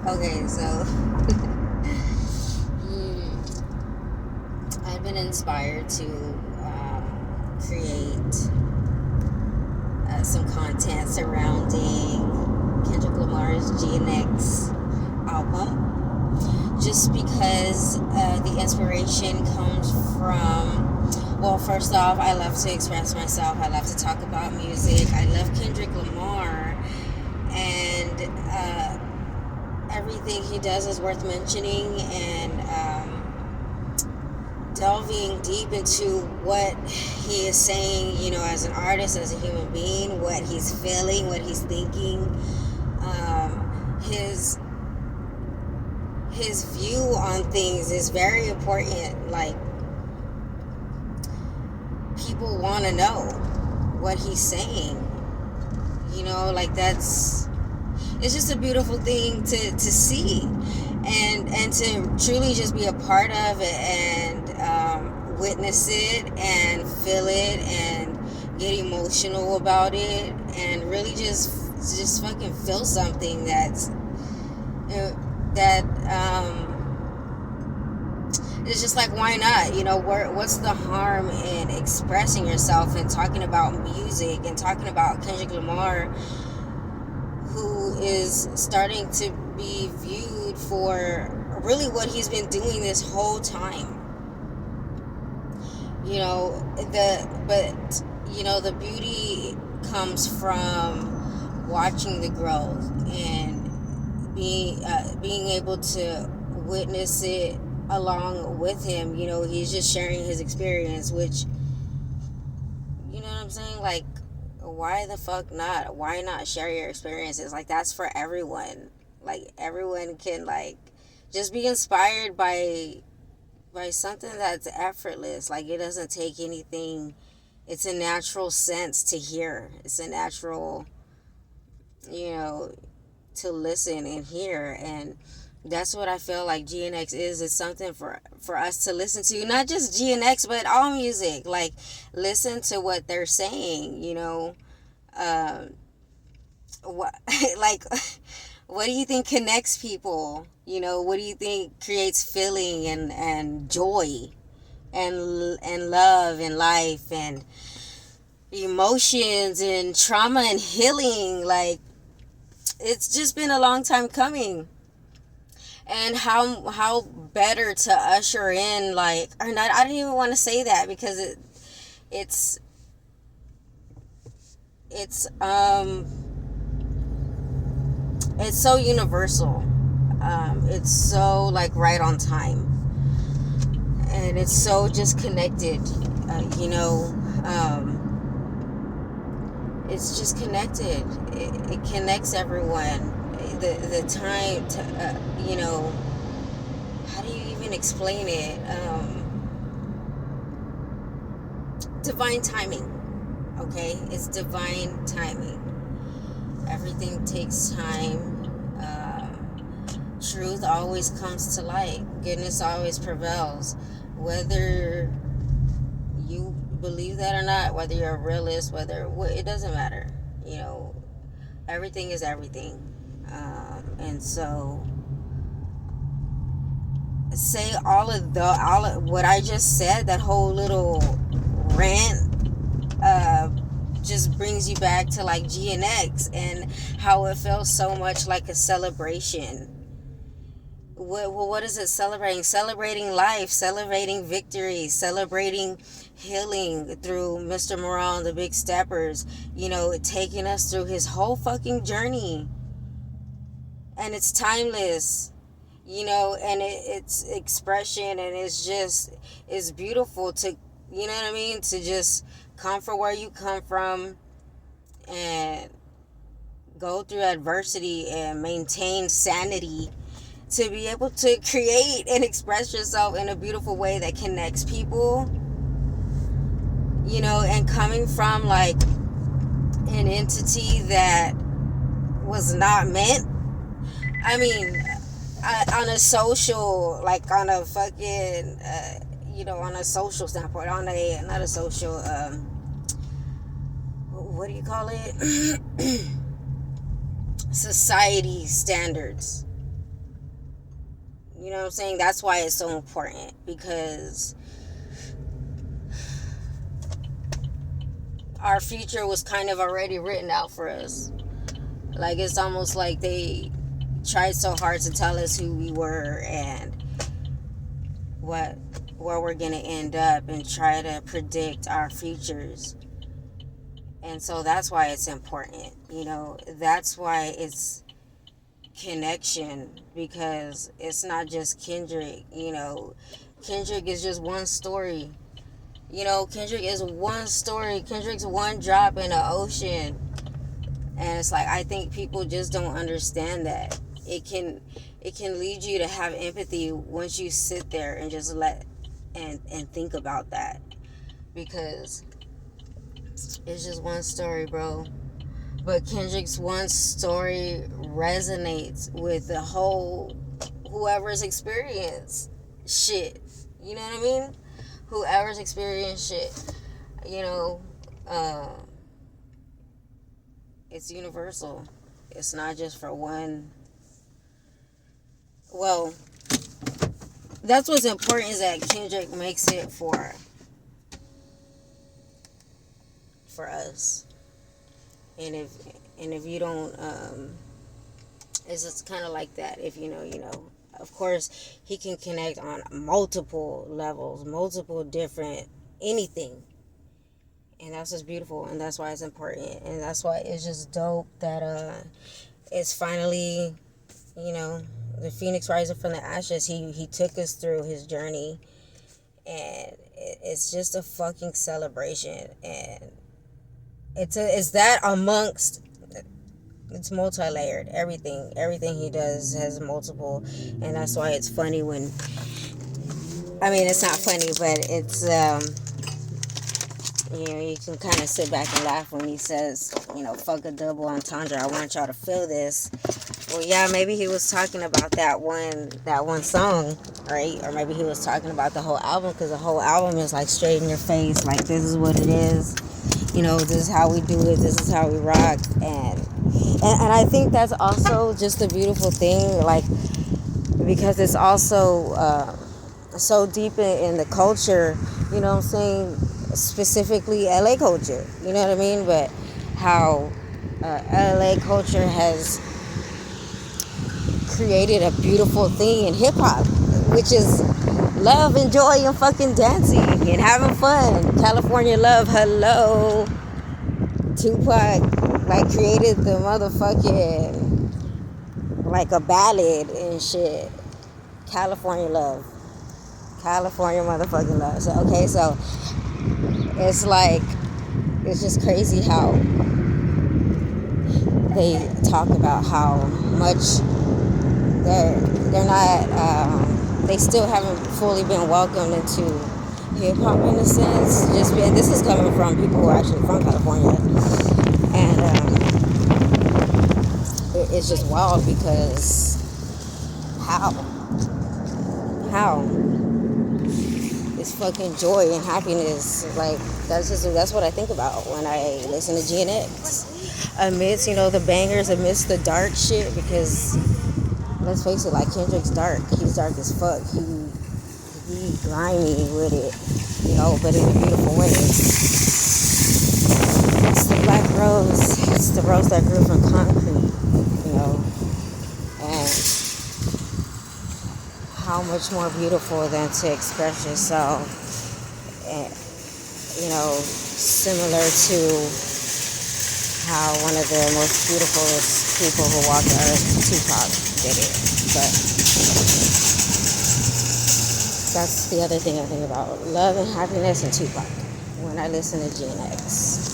Okay, so I've been inspired to create some content surrounding Kendrick Lamar's GNX album, just because the inspiration comes from, well, first off, I love to express myself. I love to talk about music. I love Kendrick Lamar, and everything he does is worth mentioning, and delving deep into what he is saying, as an artist, as a human being, what he's feeling, what he's thinking, his view on things is very important. Like, people want to know what he's saying. Like, it's just a beautiful thing to see, and to truly just be a part of it, and witness it and feel it and get emotional about it, and really just fucking feel something that it's just like, why not? What's the harm in expressing yourself and talking about music and talking about Kendrick Lamar, who is starting to be viewed for really what he's been doing this whole time. The beauty comes from watching the growth and being able to witness it along with him. He's just sharing his experience, which, you know what I'm saying? Like, why the fuck not? Why not share your experiences? Like, that's for everyone. Like, everyone can, like, just be inspired by something that's effortless. Like, it doesn't take anything. It's a natural sense to hear. It's a natural, to listen and hear. And that's what I feel like GNX is. It's something for us to listen to. Not just GNX, but all music. Like, listen to what they're saying, what like what do you think connects people? What do you think creates feeling and joy and love and life and emotions and trauma and healing? Like, it's just been a long time coming. And how better to usher in, like, or not, I don't even want to say that, because it's it's it's so universal. It's so, like, right on time, and it's so just connected. It's just connected. It connects everyone. The time to how do you even explain it? Divine timing. Okay, it's divine timing. Everything takes time. Truth always comes to light. Goodness always prevails. Whether you believe that or not, whether you're a realist, it doesn't matter. Everything is everything. And so, say all of what I just said, that whole little rant, just brings you back to, like, GNX and how it feels so much like a celebration. What is it celebrating? Celebrating life, celebrating victory, celebrating healing through Mr. Morale and the Big Steppers, taking us through his whole fucking journey. And it's timeless, and it's expression, and it's beautiful to, you know what I mean, to just come from where you come from and go through adversity and maintain sanity, to be able to create and express yourself in a beautiful way that connects people, and coming from, like, an entity that was not meant. I mean, on a social, like, on a fucking, on a social standpoint, not a social, what do you call it? Society standards. You know what I'm saying? That's why it's so important, because our future was kind of already written out for us. Like, it's almost like they tried so hard to tell us who we were and what where we're gonna end up, and try to predict our futures. And so that's why it's important. That's why it's connection, because it's not just Kendrick. Kendrick is just one story. Kendrick is one story. Kendrick's one drop in the ocean. And it's like, I think people just don't understand that. It can lead you to have empathy once you sit there and just let and think about that. Because it's just one story, bro. But Kendrick's one story resonates with the whole, whoever's experienced shit. You know what I mean? Whoever's experienced shit. It's universal. It's not just for one. Well, that's what's important, is that Kendrick makes it for us. And if you don't, it's just kind of like that. If you know. Of course, he can connect on multiple levels, multiple different anything. And that's what's beautiful, and that's why it's important, and that's why it's just dope that it's finally, the phoenix rising from the ashes. He took us through his journey, and it's just a fucking celebration. And it's that amongst, it's multi-layered. Everything he does has multiple, and that's why it's funny when, I mean, it's not funny, but it's you can kind of sit back and laugh when he says, fuck a double entendre, I want y'all to feel this. Well, yeah, maybe he was talking about that one song, right? Or maybe he was talking about the whole album, because the whole album is like straight in your face, like, this is what it is. This is how we do it. This is how we rock. And I think that's also just a beautiful thing, like, because it's also so deep in the culture, you know what I'm saying? Specifically LA culture, you know what I mean? But how LA culture has created a beautiful thing in hip hop, which is love and joy and fucking dancing and having fun. California love, hello. Tupac created the motherfucking, like, a ballad and shit. California love. California motherfucking love. So it's like, it's just crazy how they talk about how much they're not, they still haven't fully been welcomed into hip hop, in a sense. This is coming from people who are actually from California, and it's just wild, because how it's fucking joy and happiness. Like, that's what I think about when I listen to GNX. Amidst, the bangers, amidst the dark shit, because let's face it, like, Kendrick's dark. He's dark as fuck. He grimy with it, but in a beautiful way. It's the black rose. It's the rose that grew from concrete, and how much more beautiful than to express yourself, and, similar to how one of the most beautiful people who walked the earth, Tupac, did it. But that's the other thing I think about: love and happiness and Tupac when I listen to GNX.